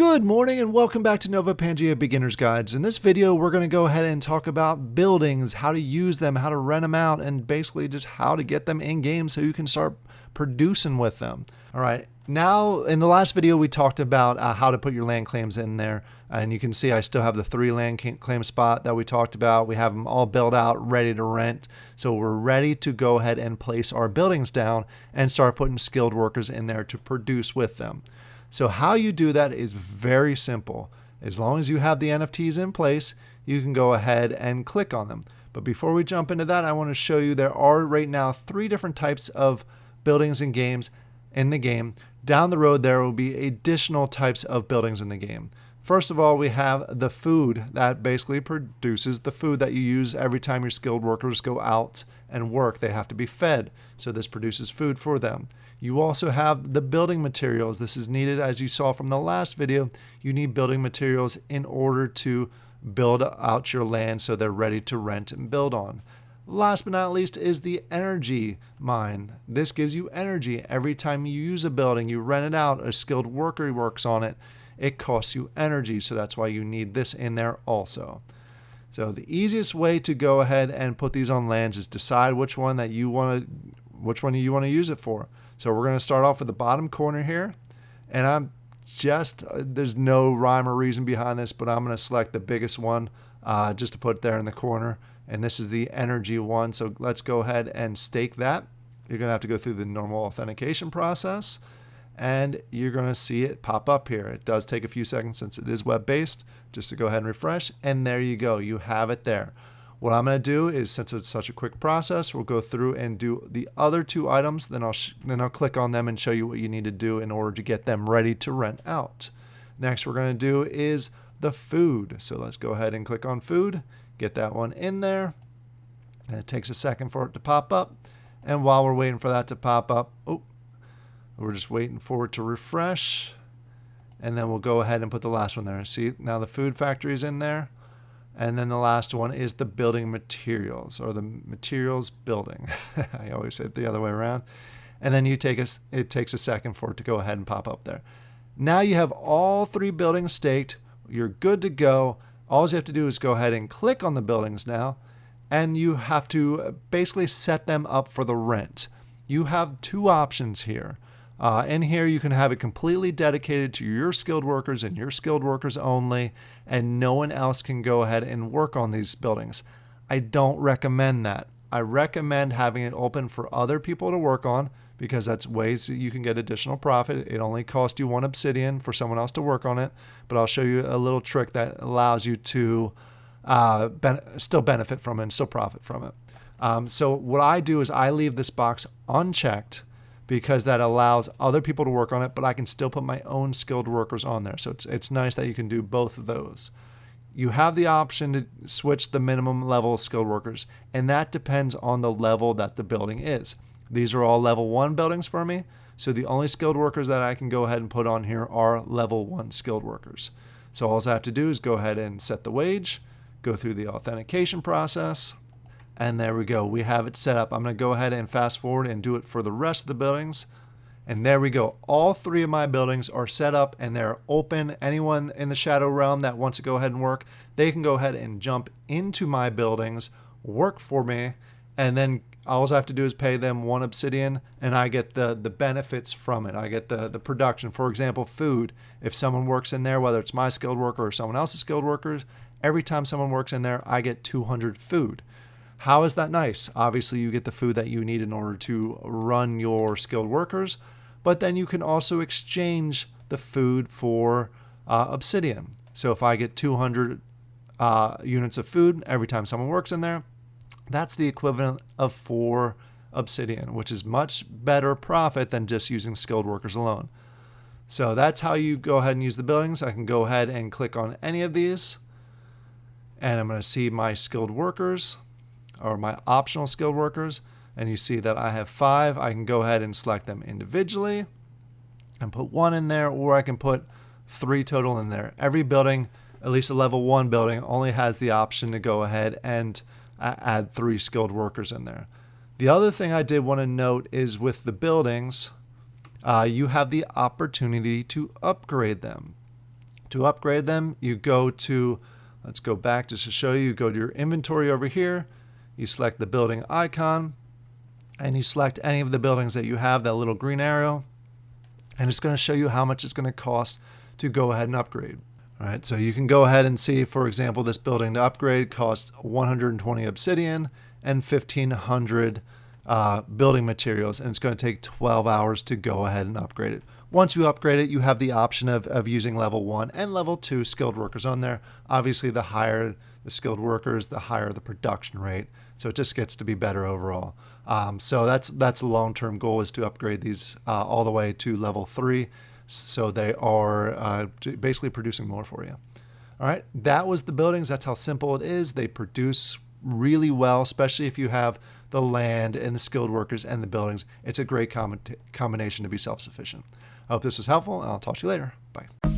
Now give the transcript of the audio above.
Good morning and welcome back to Novopangea Beginner's Guides. In this video, we're going to go ahead and talk about buildings, how to use them, how to rent them out, and basically just how to get them in game so you can start producing with them. All right. Now, in the last video, we talked about how to put your land claims in there. And you can see I still have the 3 land claim spot that we talked about. We have them all built out, ready to rent. So we're ready to go ahead and place our buildings down and start putting skilled workers in there to produce with them. So how you do that is very simple. As long as you have the NFTs in place, you can go ahead and click on them. But before we jump into that, I want to show you there are right now 3 different types of buildings and games in the game. Down the road, there will be additional types of buildings in the game. First of all, we have the food that basically produces the food that you use every time your skilled workers go out and work. They have to be fed, so this produces food for them. You also have the building materials. This is needed, as you saw from the last video. You need building materials in order to build out your land so they're ready to rent and build on. Last but not least is the energy mine. This gives you energy. Every time you use a building, you rent it out, a skilled worker works on it, it costs you energy. So that's why you need this in there also. So the easiest way to go ahead and put these on lands is decide which one you want to use it for. So we're going to start off with the bottom corner here, and there's no rhyme or reason behind this, but I'm going to select the biggest one just to put it there in the corner. And this is the energy one. So let's go ahead and stake that. You're going to have to go through the normal authentication process, and you're going to see it pop up here. It does take a few seconds since it is web-based, just to go ahead and refresh. And there you go. You have it there. What I'm going to do is, since it's such a quick process, we'll go through and do the other 2 items. Then I'll click on them and show you what you need to do in order to get them ready to rent out. Next, we're going to do is the food. So let's go ahead and click on food, get that one in there. And it takes a second for it to pop up. And while we're waiting for that to pop up, we're just waiting for it to refresh. And then we'll go ahead and put the last one there. See, now the food factory is in there. And then the last one is the building materials, or the materials building. I always say it the other way around. And then it takes a second for it to go ahead and pop up there. Now you have all 3 buildings staked. You're good to go. All you have to do is go ahead and click on the buildings now, and you have to basically set them up for the rent. You have 2 options here. In here, you can have it completely dedicated to your skilled workers and your skilled workers only, and no one else can go ahead and work on these buildings. I don't recommend that. I recommend having it open for other people to work on, because that's ways that you can get additional profit. It only costs you 1 obsidian for someone else to work on it, but I'll show you a little trick that allows you to still benefit from it and still profit from it. So what I do is I leave this box unchecked, because that allows other people to work on it, but I can still put my own skilled workers on there. So it's nice that you can do both of those. You have the option to switch the minimum level of skilled workers, and that depends on the level that the building is. These are all level 1 buildings for me, so the only skilled workers that I can go ahead and put on here are level 1 skilled workers. So all I have to do is go ahead and set the wage, go through the authentication process, and there we go. We have it set up. I'm going to go ahead and fast forward and do it for the rest of the buildings. And there we go. All 3 of my buildings are set up and they're open. Anyone in the shadow realm that wants to go ahead and work, they can go ahead and jump into my buildings, work for me, and then all I have to do is pay them 1 obsidian, and I get the benefits from it. I get the production. For example, food. If someone works in there, whether it's my skilled worker or someone else's skilled workers, every time someone works in there, I get 200 food. How is that nice? Obviously, you get the food that you need in order to run your skilled workers, but then you can also exchange the food for obsidian. So if I get 200 units of food every time someone works in there, that's the equivalent of 4 obsidian, which is much better profit than just using skilled workers alone. So that's how you go ahead and use the buildings. I can go ahead and click on any of these, and I'm going to see my skilled workers, or my optional skilled workers, and you see that I have 5. I can go ahead and select them individually and put 1 in there, or I can put 3 total in there. Every building, at least a level 1 building, only has the option to go ahead and add 3 skilled workers in there. The other thing I did want to note is with the buildings, you have the opportunity to upgrade them. To upgrade them, you go to, let's go back just to show you, you go to your inventory over here, you select the building icon, and you select any of the buildings that you have, that little green arrow, and it's going to show you how much it's going to cost to go ahead and upgrade. All right, so you can go ahead and see, for example, this building to upgrade costs 120 obsidian and 1,500 building materials, and it's going to take 12 hours to go ahead and upgrade it. Once you upgrade it, you have the option of using level 1 and level 2 skilled workers on there. Obviously, the higher the skilled workers, the higher the production rate. So it just gets to be better overall. So that's the long-term goal, is to upgrade these all the way to level 3. So they are basically producing more for you. All right, that was the buildings. That's how simple it is. They produce really well, especially if you have the land and the skilled workers and the buildings. It's a great combination to be self-sufficient. I hope this was helpful, and I'll talk to you later. Bye.